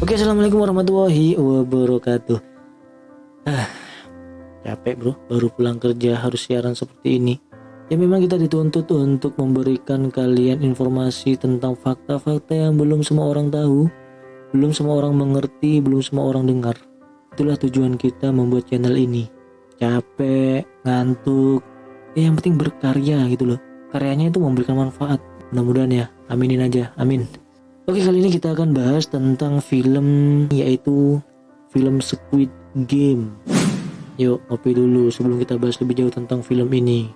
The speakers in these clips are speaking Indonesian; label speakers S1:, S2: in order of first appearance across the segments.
S1: Oke, assalamualaikum warahmatullahi wabarakatuh. Capek bro, baru pulang kerja harus siaran seperti ini. Ya memang kita dituntut untuk memberikan kalian informasi tentang fakta-fakta yang belum semua orang tahu, belum semua orang mengerti, belum semua orang dengar. Itulah tujuan kita membuat channel ini. Capek, ngantuk, ya yang penting berkarya gitu loh. Karyanya itu memberikan manfaat. Mudah-mudahan ya, aminin aja, amin. Oke, kali ini kita akan bahas tentang film, yaitu film Squid Game. Yuk, ngopi dulu sebelum kita bahas lebih jauh tentang film ini.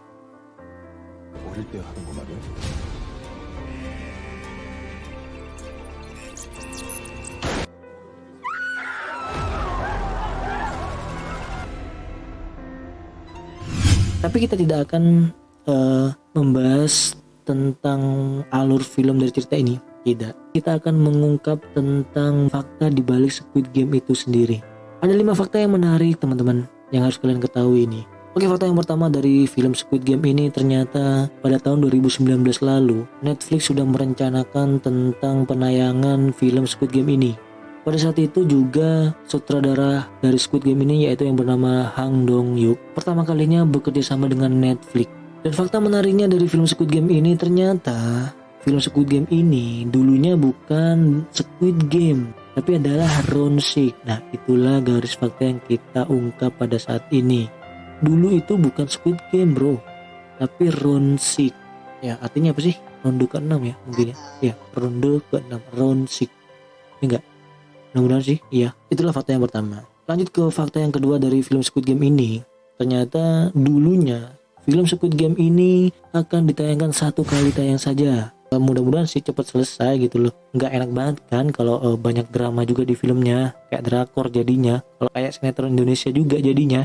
S1: Tapi kita tidak akan membahas tentang alur film dari cerita ini. Tidak. Kita akan mengungkap tentang fakta di balik Squid Game itu sendiri. Ada 5 fakta yang menarik teman-teman yang harus kalian ketahui ini. Oke, fakta yang pertama dari film Squid Game ini, ternyata pada tahun 2019 lalu Netflix sudah merencanakan tentang penayangan film Squid Game ini. Pada saat itu juga sutradara dari Squid Game ini, yaitu yang bernama Hang Dong-hyuk, pertama kalinya bekerja sama dengan Netflix. Dan fakta menariknya dari film Squid Game ini, ternyata film Squid Game ini dulunya bukan Squid Game, tapi adalah Round 6. Nah, itulah garis fakta yang kita ungkap pada saat ini. Dulu itu bukan Squid Game bro, tapi Round 6. Ya, artinya apa sih? Ronde ke-6 ya mungkin ya. Ya, ronde ke-6, Round 6. Enggak, mudah-mudahan sih. Iya, itulah fakta yang pertama. Lanjut ke fakta yang kedua dari film Squid Game ini. Ternyata dulunya film Squid Game ini akan ditayangkan 1 kali tayang saja. Mudah-mudahan sih cepat selesai gitu loh. Nggak enak banget kan kalau banyak drama juga di filmnya, kayak drakor jadinya. Kalau kayak sinetron Indonesia juga jadinya,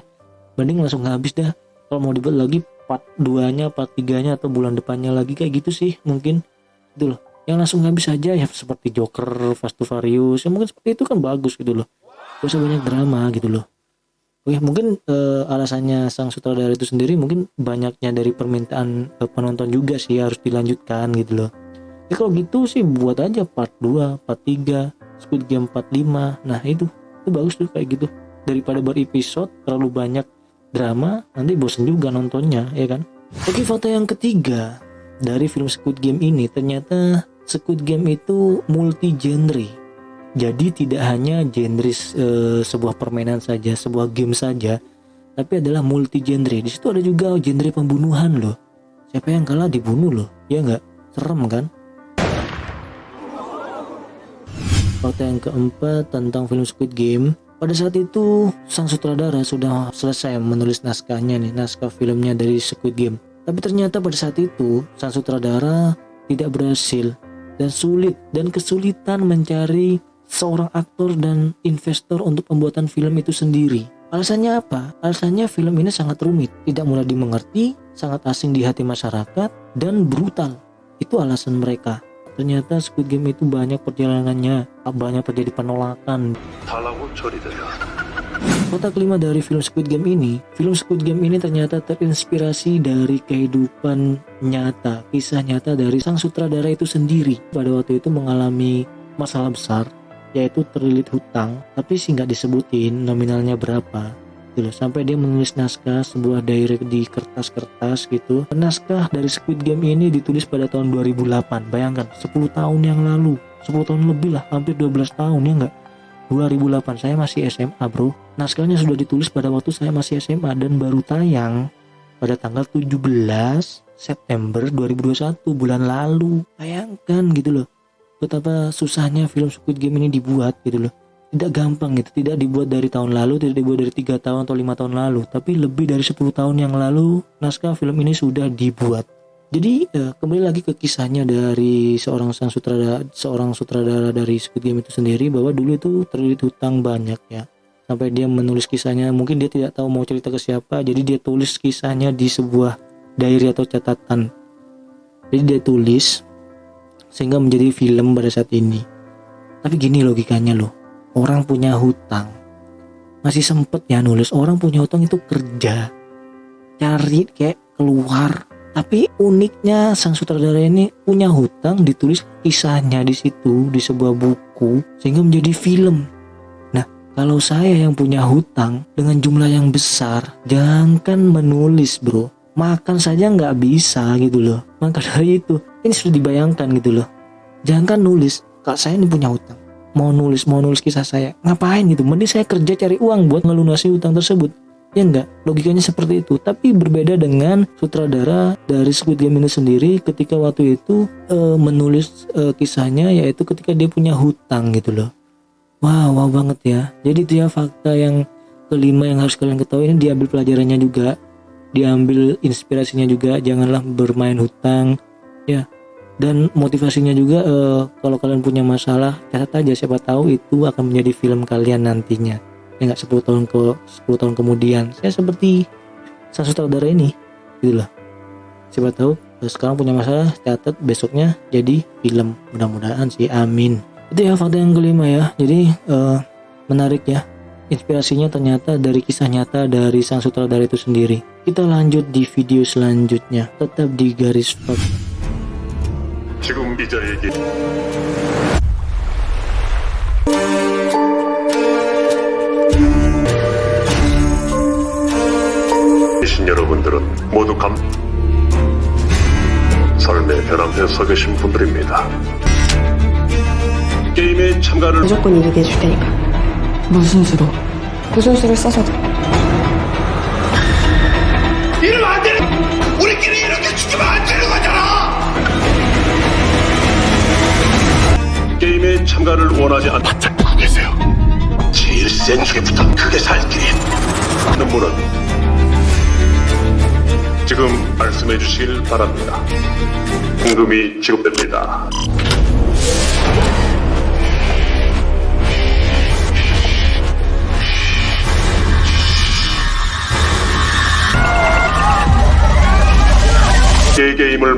S1: mending langsung habis dah. Kalau mau dibuat lagi part 2-nya, part 3-nya, atau bulan depannya lagi, kayak gitu sih mungkin. Gitu loh, yang langsung habis aja ya, seperti Joker, Fast to Furious, ya mungkin seperti itu kan bagus gitu loh. Gak usah banyak drama gitu loh. Oke, mungkin alasannya sang sutradara itu sendiri mungkin banyaknya dari permintaan penonton juga sih, harus dilanjutkan gitu loh. Ya kalau gitu sih buat aja part 2, part 3, Squid Game part 5. Nah itu bagus tuh kayak gitu. Daripada berepisode terlalu banyak drama, nanti bosen juga nontonnya, ya kan. Oke, fakta yang ketiga dari film Squid Game ini, ternyata Squid Game itu multi genre. Jadi tidak hanya genre sebuah permainan saja, sebuah game saja, tapi adalah multi genre. Di situ ada juga genre pembunuhan loh. Siapa yang kalah dibunuh loh, ya nggak? Serem kan? Fakta yang keempat tentang film Squid Game. Pada saat itu sang sutradara sudah selesai menulis naskahnya nih, naskah filmnya dari Squid Game. Tapi ternyata pada saat itu sang sutradara tidak berhasil dan kesulitan mencari seorang aktor dan investor untuk pembuatan film itu sendiri. Alasannya apa? Alasannya film ini sangat rumit, tidak mudah dimengerti, sangat asing di hati masyarakat, dan brutal. Itu alasan mereka. Ternyata Squid Game itu banyak perjalanannya, banyak terjadi penolakan. Fakta kelima dari film Squid Game ini ternyata terinspirasi dari kehidupan nyata, kisah nyata dari sang sutradara itu sendiri. Pada waktu itu mengalami masalah besar, yaitu terlilit hutang, tapi sih nggak disebutin nominalnya berapa gitu loh. Sampai dia menulis naskah, sebuah diary di kertas-kertas gitu. Naskah dari Squid Game ini ditulis pada tahun 2008. Bayangkan, 10 tahun yang lalu, 10 tahun lebih lah, hampir 12 tahun ya nggak. 2008, saya masih SMA bro. Naskahnya sudah ditulis pada waktu saya masih SMA dan baru tayang pada tanggal 17 September 2021, bulan lalu. Bayangkan gitu loh, betapa susahnya film Squid Game ini dibuat gitu loh. Tidak gampang gitu, tidak dibuat dari tahun lalu, tidak dibuat dari 3 tahun atau 5 tahun lalu, tapi lebih dari 10 tahun yang lalu naskah film ini sudah dibuat. Jadi kembali lagi ke kisahnya dari seorang sutradara dari Squid Game itu sendiri, bahwa dulu itu terlilit hutang banyak ya. Sampai dia menulis kisahnya, mungkin dia tidak tahu mau cerita ke siapa, jadi dia tulis kisahnya di sebuah diary atau catatan. Jadi dia tulis sehingga menjadi film pada saat ini. Tapi gini logikanya loh, orang punya hutang masih sempet ya nulis. Orang punya hutang itu kerja, cari kayak keluar Tapi uniknya sang sutradara ini punya hutang, ditulis kisahnya di situ di sebuah buku sehingga menjadi film. Nah, kalau saya yang punya hutang dengan jumlah yang besar, jangankan menulis bro, makan saja nggak bisa gitu loh. Maka dari itu, ini sudah dibayangkan gitu loh. Jangankan nulis, kak saya ini punya hutang. Mau nulis kisah saya, ngapain gitu? Mending saya kerja cari uang buat ngelunasi hutang tersebut. Ya enggak, logikanya seperti itu. Tapi berbeda dengan sutradara dari Squid Game ini sendiri ketika waktu itu menulis kisahnya, yaitu ketika dia punya hutang gitu loh. Wow banget ya. Jadi itu ya fakta yang kelima yang harus kalian ketahui. Ini diambil pelajarannya juga, diambil inspirasinya juga. Janganlah bermain hutang ya. Dan motivasinya juga kalau kalian punya masalah, catat aja, siapa tahu itu akan menjadi film kalian nantinya. Ya nggak 10 tahun kemudian. Saya seperti sang sutradara ini gitu loh. Siapa tahu sekarang punya masalah, catat, besoknya jadi film. Mudah-mudahan sih, amin. Itu ya fakta yang kelima ya. Jadi menarik ya. Inspirasinya ternyata dari kisah nyata dari sang sutradara itu sendiri. Kita lanjut di video selanjutnya. Tetap di Garis Fakta.
S2: 지금 이 자리에 계신 여러분들은 모두 삶의 변함에 서 계신 분들입니다. 게임에 참가를
S3: 무조건 이기게 해줄 테니까. 무슨 수로? 무슨 수를 써서도.
S2: 이러면 안 되는, 우리끼리 이렇게 죽으면 안 되는 거잖아. 게임에 참가를 원하지 않는 바짝 보고 계세요. 제일 센 중에부터 크게 살 길이 있는 분은 지금 말씀해 주시길 바랍니다. 임금이 지급됩니다. 게임을